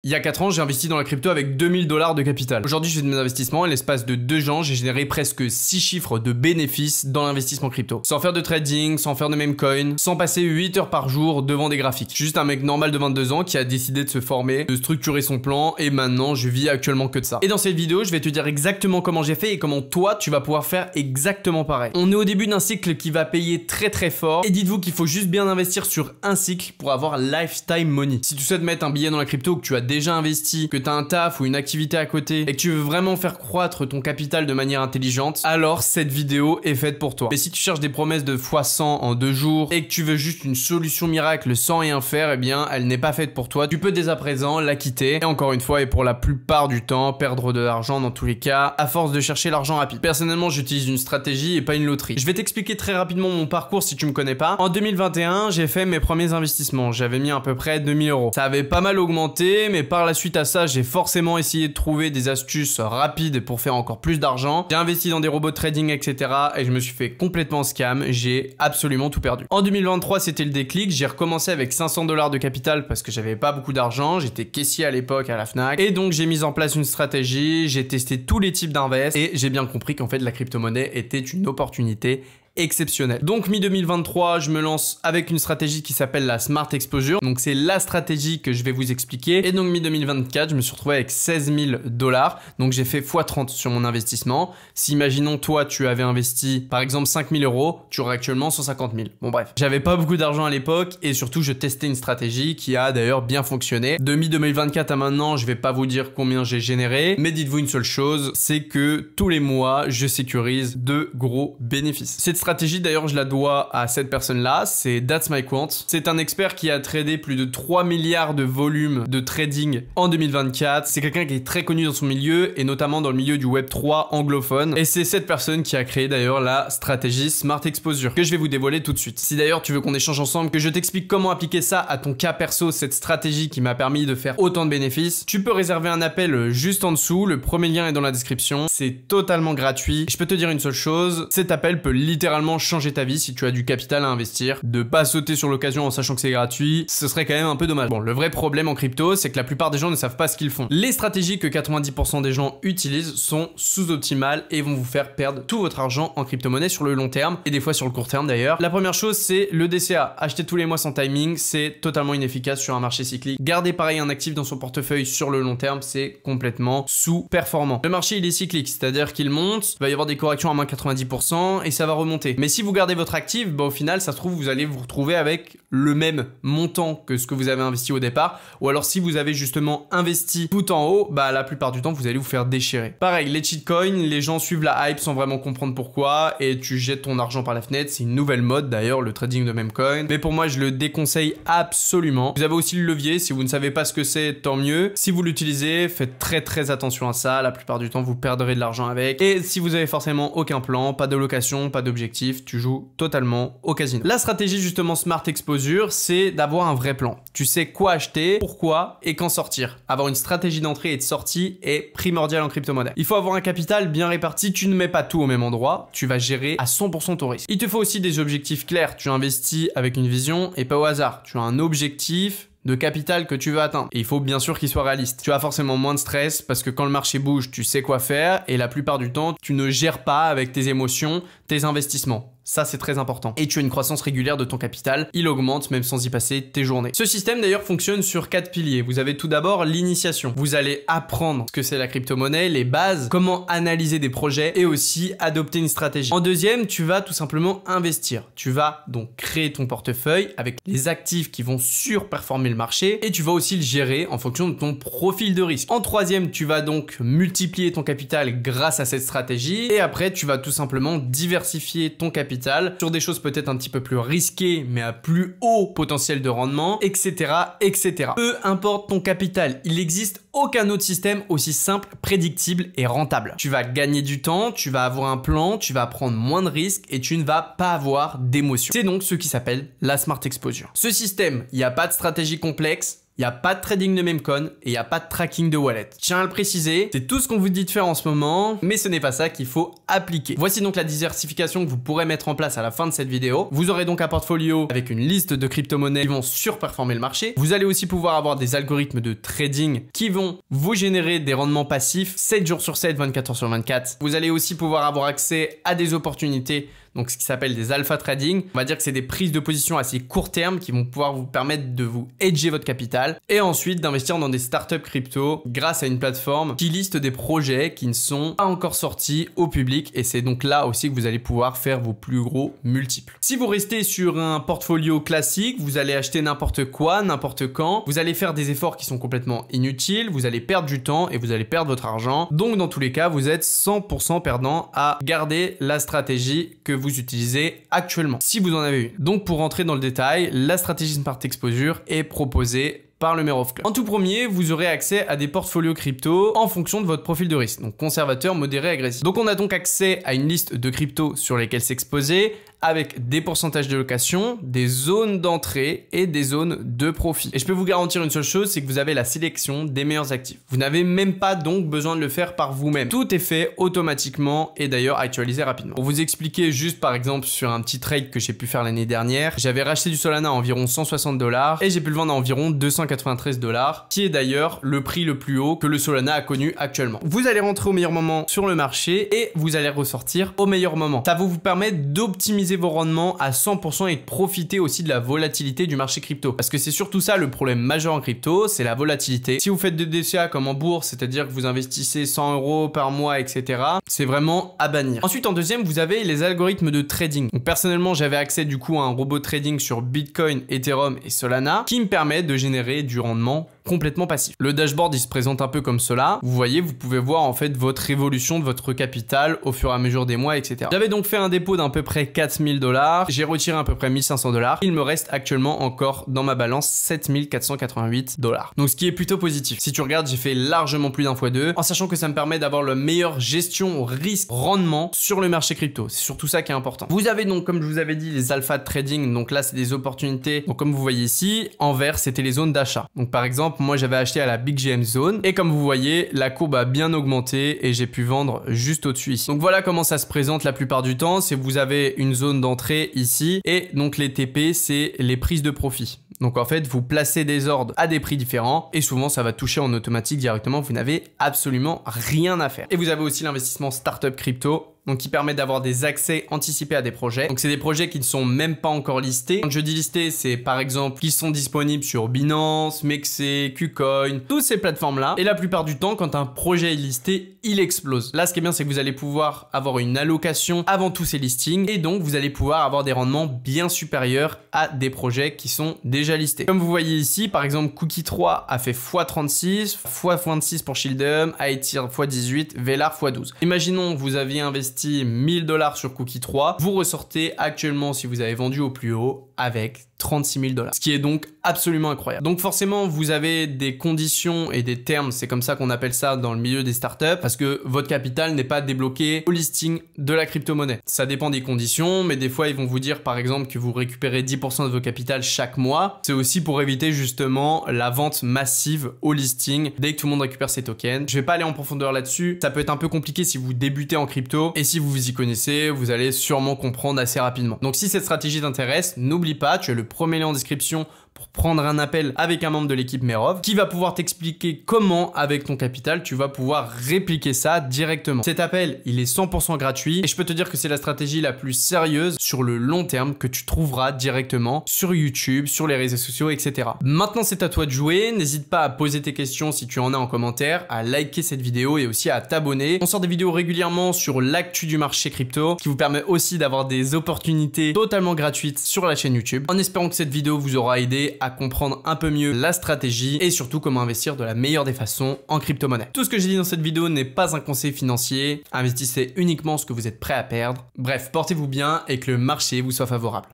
Il y a 4 ans, j'ai investi dans la crypto avec 2000 $ de capital. Aujourd'hui, je fais de mes investissements et l'espace de 2 ans, j'ai généré presque 6 chiffres de bénéfices dans l'investissement crypto. Sans faire de trading, sans faire de meme coin, sans passer 8 heures par jour devant des graphiques. Je suis juste un mec normal de 22 ans qui a décidé de se former, de structurer son plan et maintenant, je vis actuellement que de ça. Et dans cette vidéo, je vais te dire exactement comment j'ai fait et comment toi, tu vas pouvoir faire exactement pareil. On est au début d'un cycle qui va payer très fort et dites-vous qu'il faut juste bien investir sur un cycle pour avoir lifetime money. Si tu souhaites mettre un billet dans la crypto, que tu as déjà investi, que tu as un taf ou une activité à côté et que tu veux vraiment faire croître ton capital de manière intelligente, alors cette vidéo est faite pour toi. Mais si tu cherches des promesses de x100 en 2 jours et que tu veux juste une solution miracle sans rien faire, eh bien elle n'est pas faite pour toi. Tu peux dès à présent la quitter et encore une fois et pour la plupart du temps perdre de l'argent dans tous les cas à force de chercher l'argent rapide. Personnellement, j'utilise une stratégie et pas une loterie. Je vais t'expliquer très rapidement mon parcours si tu me connais pas. En 2021, j'ai fait mes premiers investissements. J'avais mis à peu près 2000 €. Ça avait pas mal augmenté, mais par la suite à ça, j'ai forcément essayé de trouver des astuces rapides pour faire encore plus d'argent. J'ai investi dans des robots de trading, etc. et je me suis fait complètement scam. J'ai absolument tout perdu. En 2023, c'était le déclic. J'ai recommencé avec 500 $ de capital parce que j'avais pas beaucoup d'argent. J'étais caissier à l'époque à la Fnac. Et donc, j'ai mis en place une stratégie. J'ai testé tous les types d'invest et j'ai bien compris qu'en fait, la crypto-monnaie était une opportunité exceptionnel. Donc mi-2023, je me lance avec une stratégie qui s'appelle la Smart Exposure. Donc c'est la stratégie que je vais vous expliquer. Et donc mi-2024, je me suis retrouvé avec 16 000 $. Donc j'ai fait x30 sur mon investissement. Si imaginons toi, tu avais investi par exemple 5 000 €, tu aurais actuellement 150 000. Bon bref, j'avais pas beaucoup d'argent à l'époque et surtout je testais une stratégie qui a d'ailleurs bien fonctionné. De mi-2024 à maintenant, je vais pas vous dire combien j'ai généré, mais dites-vous une seule chose, c'est que tous les mois, je sécurise de gros bénéfices. Cette stratégie d'ailleurs je la dois à cette personne là, c'est That's My Quant. C'est un expert qui a tradé plus de 3 milliards de volume de trading en 2024. C'est quelqu'un qui est très connu dans son milieu et notamment dans le milieu du Web3 anglophone. Et c'est cette personne qui a créé d'ailleurs la stratégie Smart Exposure que je vais vous dévoiler tout de suite. Si d'ailleurs tu veux qu'on échange ensemble, que je t'explique comment appliquer ça à ton cas perso, cette stratégie qui m'a permis de faire autant de bénéfices, tu peux réserver un appel juste en dessous. Le premier lien est dans la description. C'est totalement gratuit. Je peux te dire une seule chose, cet appel peut littéralement changer ta vie si tu as du capital à investir. De pas sauter sur l'occasion en sachant que c'est gratuit, ce serait quand même un peu dommage. Bon, le vrai problème en crypto, c'est que la plupart des gens ne savent pas ce qu'ils font. Les stratégies que 90% des gens utilisent sont sous-optimales et vont vous faire perdre tout votre argent en crypto-monnaie sur le long terme et des fois sur le court terme d'ailleurs. La première chose, c'est le DCA. Acheter tous les mois sans timing, c'est totalement inefficace sur un marché cyclique. Garder pareil un actif dans son portefeuille sur le long terme, c'est complètement sous-performant. Le marché, il est cyclique, c'est-à-dire qu'il monte, il va y avoir des corrections à moins 90% et ça va remonter. Mais si vous gardez votre actif, bah au final, ça se trouve, vous allez vous retrouver avec le même montant que ce que vous avez investi au départ. Ou alors, si vous avez justement investi tout en haut, bah la plupart du temps, vous allez vous faire déchirer. Pareil, les cheatcoins, les gens suivent la hype sans vraiment comprendre pourquoi et tu jettes ton argent par la fenêtre. C'est une nouvelle mode d'ailleurs, le trading de meme coin. Mais pour moi, je le déconseille absolument. Vous avez aussi le levier. Si vous ne savez pas ce que c'est, tant mieux. Si vous l'utilisez, faites très attention à ça. La plupart du temps, vous perdrez de l'argent avec. Et si vous avez forcément aucun plan, pas de location, pas d'objectif, tu joues totalement au casino. La stratégie justement Smart Exposure, c'est d'avoir un vrai plan. Tu sais quoi acheter, pourquoi et quand sortir. Avoir une stratégie d'entrée et de sortie est primordial en crypto-monnaie. Il faut avoir un capital bien réparti. Tu ne mets pas tout au même endroit, tu vas gérer à 100% ton risque. Il te faut aussi des objectifs clairs. Tu investis avec une vision et pas au hasard. Tu as un objectif de capital que tu veux atteindre. Et il faut bien sûr qu'il soit réaliste. Tu as forcément moins de stress parce que quand le marché bouge, tu sais quoi faire et la plupart du temps, tu ne gères pas avec tes émotions, tes investissements. Ça, c'est très important. Et tu as une croissance régulière de ton capital. Il augmente même sans y passer tes journées. Ce système d'ailleurs fonctionne sur 4 piliers. Vous avez tout d'abord l'initiation. Vous allez apprendre ce que c'est la crypto-monnaie, les bases, comment analyser des projets et aussi adopter une stratégie. En deuxième, tu vas tout simplement investir. Tu vas donc créer ton portefeuille avec les actifs qui vont surperformer le marché et tu vas aussi le gérer en fonction de ton profil de risque. En troisième, tu vas donc multiplier ton capital grâce à cette stratégie et après, tu vas tout simplement diversifier ton capital sur des choses peut-être un petit peu plus risquées mais à plus haut potentiel de rendement, etc. etc. Peu importe ton capital, il n'existe aucun autre système aussi simple, prédictible et rentable. Tu vas gagner du temps, tu vas avoir un plan, tu vas prendre moins de risques et tu ne vas pas avoir d'émotion. C'est donc ce qui s'appelle la Smart Exposure. Ce système, il n'y a pas de stratégie complexe, il n'y a pas de trading de meme coin et il n'y a pas de tracking de wallet. Je tiens à le préciser, c'est tout ce qu'on vous dit de faire en ce moment, mais ce n'est pas ça qu'il faut appliquer. Voici donc la diversification que vous pourrez mettre en place à la fin de cette vidéo. Vous aurez donc un portfolio avec une liste de crypto-monnaies qui vont surperformer le marché. Vous allez aussi pouvoir avoir des algorithmes de trading qui vont vous générer des rendements passifs 7 jours sur 7, 24 heures sur 24. Vous allez aussi pouvoir avoir accès à des opportunités, donc ce qui s'appelle des alpha trading. On va dire que c'est des prises de position assez court terme qui vont pouvoir vous permettre de vous hedger votre capital et ensuite d'investir dans des startups crypto grâce à une plateforme qui liste des projets qui ne sont pas encore sortis au public, et c'est donc là aussi que vous allez pouvoir faire vos plus gros multiples. Si vous restez sur un portfolio classique, vous allez acheter n'importe quoi, n'importe quand, vous allez faire des efforts qui sont complètement inutiles, vous allez perdre du temps et vous allez perdre votre argent. Donc dans tous les cas, vous êtes 100% perdant à garder la stratégie que vous utilisez actuellement, si vous en avez une. Donc pour rentrer dans le détail, la stratégie Smart Exposure est proposée par le Merov Club. En tout premier, vous aurez accès à des portfolios crypto en fonction de votre profil de risque, donc conservateur, modéré, agressif. Donc on a donc accès à une liste de cryptos sur lesquels s'exposer, avec des pourcentages de location, des zones d'entrée et des zones de profit. Et je peux vous garantir une seule chose, c'est que vous avez la sélection des meilleurs actifs. Vous n'avez même pas donc besoin de le faire par vous-même. Tout est fait automatiquement et d'ailleurs actualisé rapidement. Pour vous expliquer juste par exemple sur un petit trade que j'ai pu faire l'année dernière, j'avais racheté du Solana à environ 160 $ et j'ai pu le vendre à environ 293 $, qui est d'ailleurs le prix le plus haut que le Solana a connu actuellement. Vous allez rentrer au meilleur moment sur le marché et vous allez ressortir au meilleur moment. Ça va vous permettre d'optimiser vos rendements à 100% et de profiter aussi de la volatilité du marché crypto. Parce que c'est surtout ça le problème majeur en crypto, c'est la volatilité. Si vous faites des DCA comme en bourse, c'est-à-dire que vous investissez 100 € par mois, etc., c'est vraiment à bannir. Ensuite, en deuxième, vous avez les algorithmes de trading. Donc personnellement, j'avais accès du coup à un robot trading sur Bitcoin, Ethereum et Solana qui me permet de générer du rendement complètement passif. Le dashboard, il se présente un peu comme cela. Vous voyez, vous pouvez voir en fait votre évolution de votre capital au fur et à mesure des mois, etc. J'avais donc fait un dépôt d'à peu près 4000 $. J'ai retiré à peu près 1500 $. Il me reste actuellement encore dans ma balance 7488 $. Donc ce qui est plutôt positif. Si tu regardes, j'ai fait largement plus d'un fois deux, en sachant que ça me permet d'avoir la meilleure gestion risque-rendement sur le marché crypto. C'est surtout ça qui est important. Vous avez donc, comme je vous avais dit, les alpha trading. Donc là, c'est des opportunités. Donc comme vous voyez ici, en vert, c'était les zones d'achat. Donc par exemple, moi j'avais acheté à la Big GM Zone et comme vous voyez, la courbe a bien augmenté et j'ai pu vendre juste au-dessus ici. Donc voilà comment ça se présente la plupart du temps. C'est vous avez une zone d'entrée ici et donc les TP, c'est les prises de profit. Donc en fait, vous placez des ordres à des prix différents et souvent ça va toucher en automatique directement. Vous n'avez absolument rien à faire. Et vous avez aussi l'investissement startup crypto, donc qui permet d'avoir des accès anticipés à des projets. Donc c'est des projets qui ne sont même pas encore listés. Quand je dis listés, c'est par exemple qui sont disponibles sur Binance, Mexe, KuCoin, toutes ces plateformes-là. Et la plupart du temps, quand un projet est listé, il explose. Là, ce qui est bien, c'est que vous allez pouvoir avoir une allocation avant tous ces listings et donc vous allez pouvoir avoir des rendements bien supérieurs à des projets qui sont déjà listés. Comme vous voyez ici, par exemple, Cookie 3 a fait x36, x26 pour Shieldum, Aetir x18, Velar x12. Imaginons que vous aviez investi 1000 $ sur Cookie 3, vous ressortez actuellement, si vous avez vendu au plus haut, avec 36 000 $, ce qui est donc absolument incroyable. Donc forcément, vous avez des conditions et des termes, c'est comme ça qu'on appelle ça dans le milieu des startups, parce que votre capital n'est pas débloqué au listing de la crypto-monnaie. Ça dépend des conditions, mais des fois, ils vont vous dire par exemple que vous récupérez 10% de vos capital chaque mois. C'est aussi pour éviter justement la vente massive au listing dès que tout le monde récupère ses tokens. Je vais pas aller en profondeur là-dessus, ça peut être un peu compliqué si vous débutez en crypto, et si vous vous y connaissez, vous allez sûrement comprendre assez rapidement. Donc si cette stratégie t'intéresse, n'oublie pas, tu as le premier lien en description pour prendre un appel avec un membre de l'équipe Merov qui va pouvoir t'expliquer comment, avec ton capital, tu vas pouvoir répliquer ça directement. Cet appel, il est 100% gratuit et je peux te dire que c'est la stratégie la plus sérieuse sur le long terme que tu trouveras directement sur YouTube, sur les réseaux sociaux, etc. Maintenant, c'est à toi de jouer. N'hésite pas à poser tes questions si tu en as en commentaire, à liker cette vidéo et aussi à t'abonner. On sort des vidéos régulièrement sur l'actu du marché crypto qui vous permet aussi d'avoir des opportunités totalement gratuites sur la chaîne YouTube. En espérant que cette vidéo vous aura aidé à comprendre un peu mieux la stratégie et surtout comment investir de la meilleure des façons en crypto-monnaie. Tout ce que j'ai dit dans cette vidéo n'est pas un conseil financier. Investissez uniquement ce que vous êtes prêt à perdre. Bref, portez-vous bien et que le marché vous soit favorable.